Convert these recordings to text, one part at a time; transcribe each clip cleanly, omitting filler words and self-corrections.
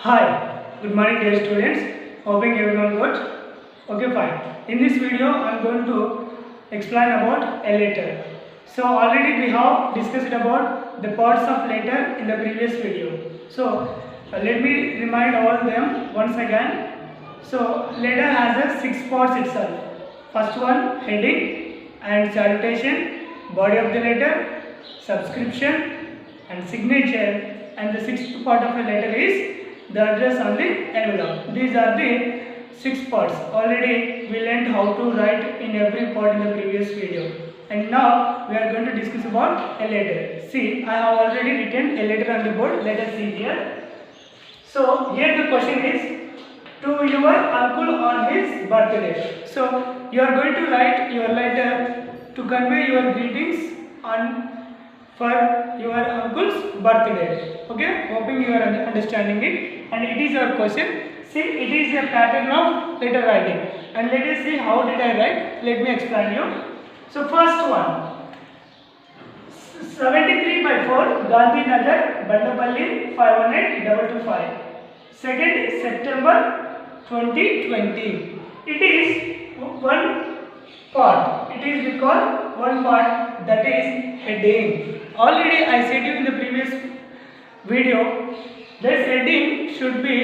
Hi, good morning dear students. Hoping everyone good. Okay, fine. In this video, I am going to explain about a letter. So already we have discussed about the parts of letter in the previous video. So let me remind all them once again. So letter has a 6 parts itself. First one, heading and salutation, body of the letter, subscription and signature, and the sixth part of a letter is the address on the envelope. These are the 6 parts. Already we learned how to write in every part in the previous video. And now we are going to discuss about a letter. See, I have already written a letter on the board. Let us see here. So here the question is to your uncle on his birthday. So you are going to write your letter to convey your greetings on for your uncle's birthday. Okay, hoping you are understanding it. And it is your question. See, it is a pattern of letter writing. And let us see how did I write. Let me explain you. So first one, 73/4 Gandhi Nagar, Bandapalli 518-225. 2nd September 2020. It is one part. It is called one part, that is heading. Already I said you in the previous video, this heading should be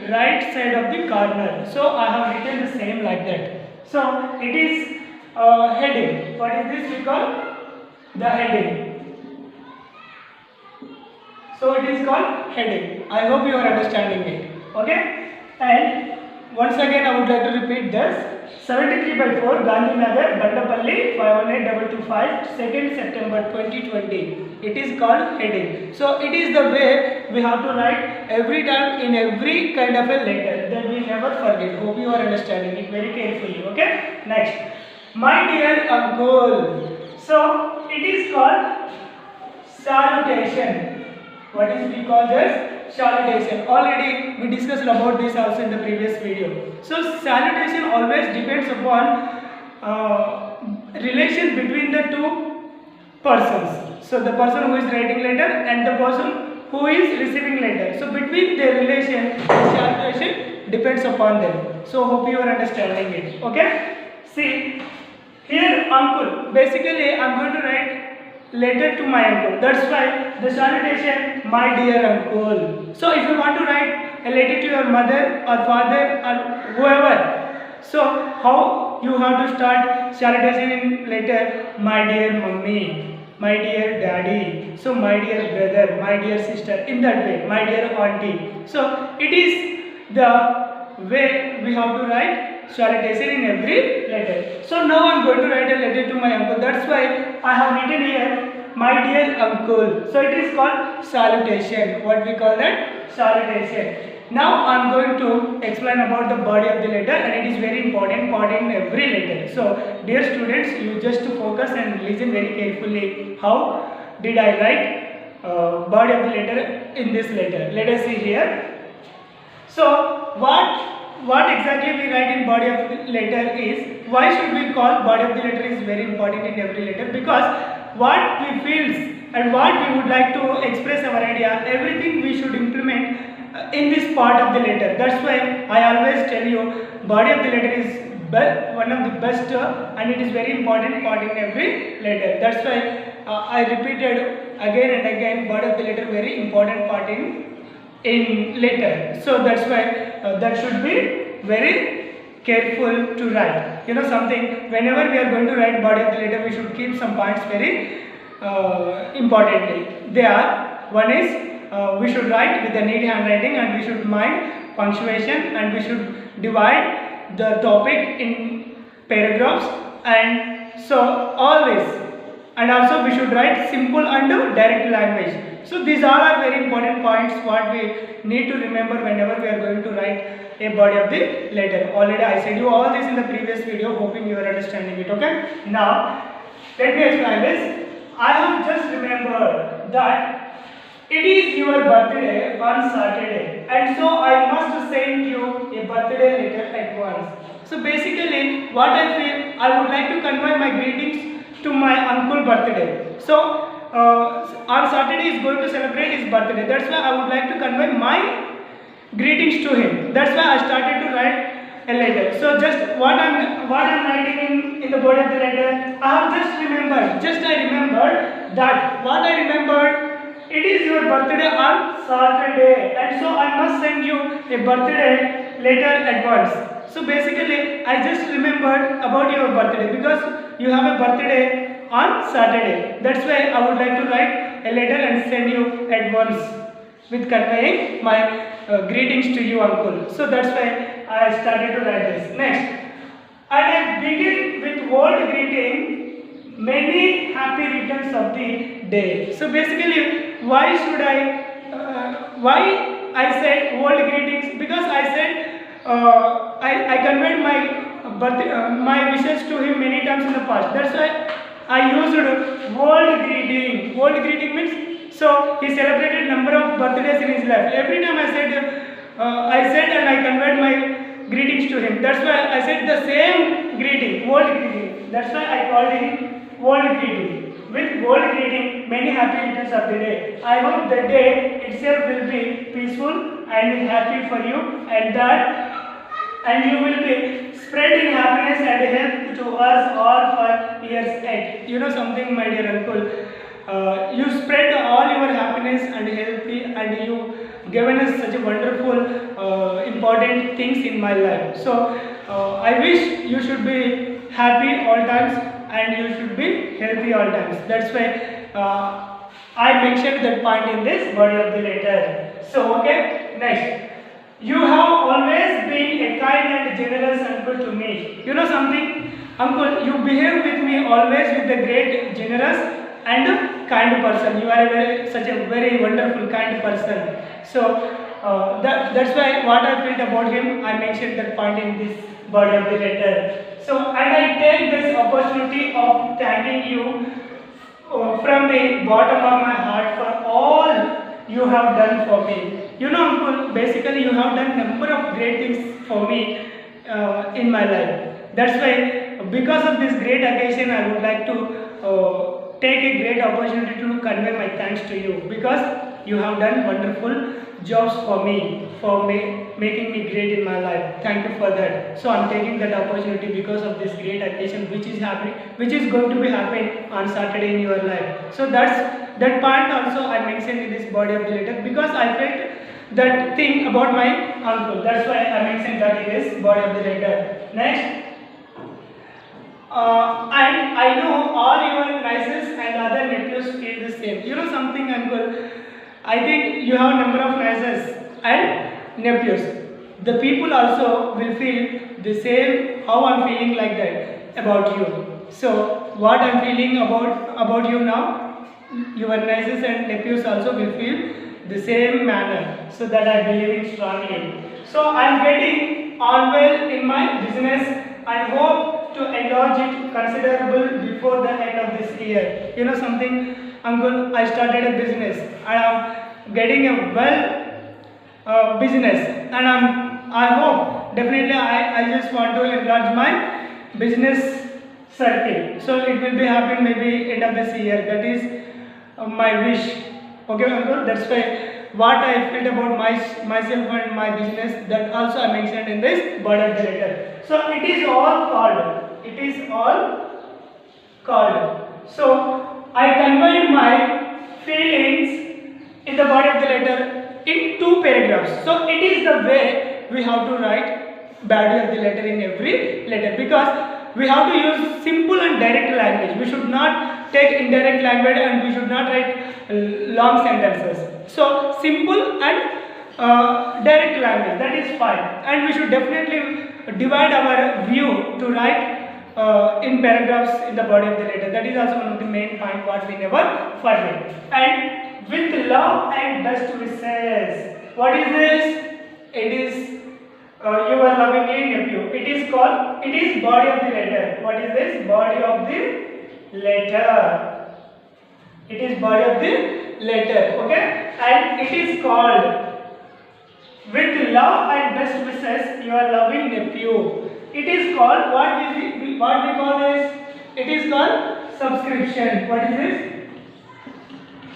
right side of the corner. So I have written the same like that. So it is heading. What is this? We call the heading. So it is called heading. I hope you are understanding it. Okay? And once again I would like to repeat this. 73/4 Gandhi Nagar, Bandapalli 518-225, 2nd September 2020. It is called heading. So it is the way we have to write every time in every kind of a letter. Then we never forget. Hope you are understanding it very carefully. Okay? Next. My dear uncle. So it is called salutation. What is we call this? Salutation. Already we discussed about this also in the previous video. So salutation always depends upon relation between the two persons. So the person who is writing letter and the person who is receiving letter. So between their relation, the salutation depends upon them. So hope you are understanding it. Okay? See, here uncle. Basically I am going to write letter to my uncle. That's why the salutation, my dear uncle. So if you want to write a letter to your mother or father or whoever, so how you have to start salutation in letter? My dear mummy, my dear daddy, so my dear brother, my dear sister, in that way, my dear auntie. So it is the way we have to write salutation in every letter. So now I am going to write a letter to my uncle. That's why I have written here my dear uncle. So it is called salutation. What we call that? Salutation. Now I am going to explain about the body of the letter, and it is very important part in every letter. So dear students, you just to focus and listen very carefully. How did I write body of the letter in this letter? Let us see here. So what exactly we write in body of the letter is, why should we call body of the letter is very important in every letter? Because what we feel and what we would like to express our idea, everything we should implement in this part of the letter. That's why I always tell you body of the letter is one of the best and it is very important part in every letter. That's why I repeated again and again, body of the letter very important part in letter. So that's why that should be very careful to write. You know something, whenever we are going to write body of the letter, we should keep some points very importantly. They are, one is we should write with the neat handwriting, and we should mind punctuation, and we should divide the topic in paragraphs, and so all this. And also we should write simple and direct language. So these all are very important points what we need to remember whenever we are going to write a body of the letter. Already I said you all this in the previous video, hoping you are understanding it. Okay? Now let me explain this. I have just remembered that it is your birthday on Saturday, and so I must send you a birthday letter at once. So basically what I feel, I would like to convey my greetings to my uncle's birthday. So on Saturday he is going to celebrate his birthday. That's why I would like to convey my greetings to him. That's why I started to write a letter. So just what I'm writing in the body of the letter, I have just remembered that what I remembered, it is your birthday on Saturday, and so I must send you a birthday letter at once. So basically, I just remembered about your birthday because you have a birthday on Saturday. That's why I would like to write a letter and send you at once with conveying my greetings to you, uncle. So that's why I started to write this. Next, and I begin with word greeting, many happy returns of the day. So basically, why I said world greetings? Because I said I conveyed my wishes to him many times in the past. That's why I used world greeting. World greeting means, so he celebrated number of birthdays in his life. Every time I said and I conveyed my greetings to him. That's why I said the same greeting, world greeting. That's why I called him world greeting. With world greeting, many happy returns of the day. I hope the day itself will be peaceful and happy for you, and you will be spreading happiness and help to us all for years ahead. You know something, my dear uncle, you spread all your happiness and healthy, and you given us such a wonderful important things in my life. So I wish you should be happy all times and you should be healthy all times. That's why I mentioned that point in this body of the letter. So okay, next. You have always been a kind and generous uncle to me. You know something, uncle, you behave with me always with a great, generous and kind person. You are such a very wonderful, kind person. So that's why what I felt about him, I mentioned that point in this body of the letter. So, and I take this opportunity of thanking you from the bottom of my heart for all you have done for me. You know, uncle, basically you have done number of great things for me in my life. That's why, because of this great occasion, I would like to take a great opportunity to convey my thanks to you, because you have done wonderful jobs for me, making me great in my life. Thank you for that. So I'm taking that opportunity because of this great occasion which is going to be happening on Saturday in your life. So that part also I mentioned in this body of the letter, because I felt that thing about my uncle. That's why I mentioned that in this body of the letter. Next. And I know all your nieces and other nephews feel the same. You know something, uncle, I think you have a number of nieces and nephews. The people also will feel the same how I'm feeling like that about you. So what I'm feeling about you now, your nieces and nephews also will feel the same manner. So that I believe in strongly. So I'm getting on well in my business and hope to enlarge it considerable before the end of this year. You know something, uncle, I started a business. I am getting a well business, and I hope definitely I just want to enlarge my business circle. So it will be happening maybe end of this year. That is my wish. Okay, uncle. That's why what I felt about myself and my business, that also I mentioned in this body of the letter. So it is all called. It is all called. So I conveyed my feelings in the body of the letter in 2 paragraphs. So it is the way we have to write body of the letter in every letter, because we have to use simple and direct language. We should not take indirect language, and we should not write long sentences. So simple and direct language, that is fine, and we should definitely divide our view to write in paragraphs in the body of the letter. That is also one of the main point what we never forget. And with love and best wishes. What is this? It is your lovingly nephew. It is body of the letter. What is this? Body of the letter. It is body of the letter. Okay, and it is called with love and best wishes, your loving nephew. It is called what we call this? It is called subscription. What is this?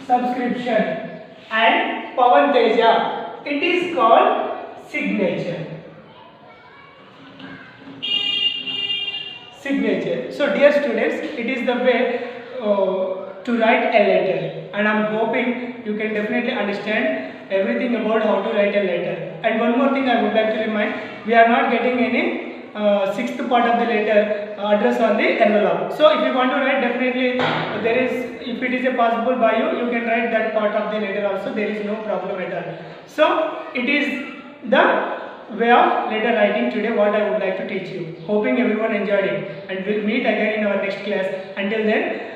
Subscription. And Pavan Teja. It is called signature. Signature. So dear students, it is the way to write a letter, and I'm hoping you can definitely understand everything about how to write a letter. And one more thing I would like to remind, we are not getting any sixth part of the letter address on the envelope. So if you want to write, definitely there is, if it is possible by you, you can write that part of the letter also, there is no problem at all. So it is the way of letter writing today what I would like to teach you. Hoping everyone enjoyed it, and we'll meet again in our next class. Until then,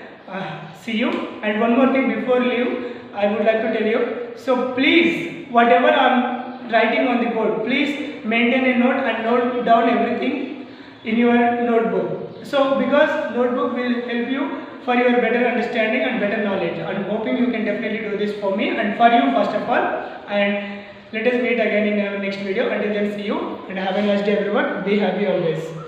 see you. And one more thing before leave, I would like to tell you, so please, whatever I'm writing on the board, please maintain a note and note down everything in your notebook. So because notebook will help you for your better understanding and better knowledge. I'm hoping you can definitely do this for me and for you first of all. And let us meet again in our next video. Until then, see you and have a nice day everyone. Be happy always.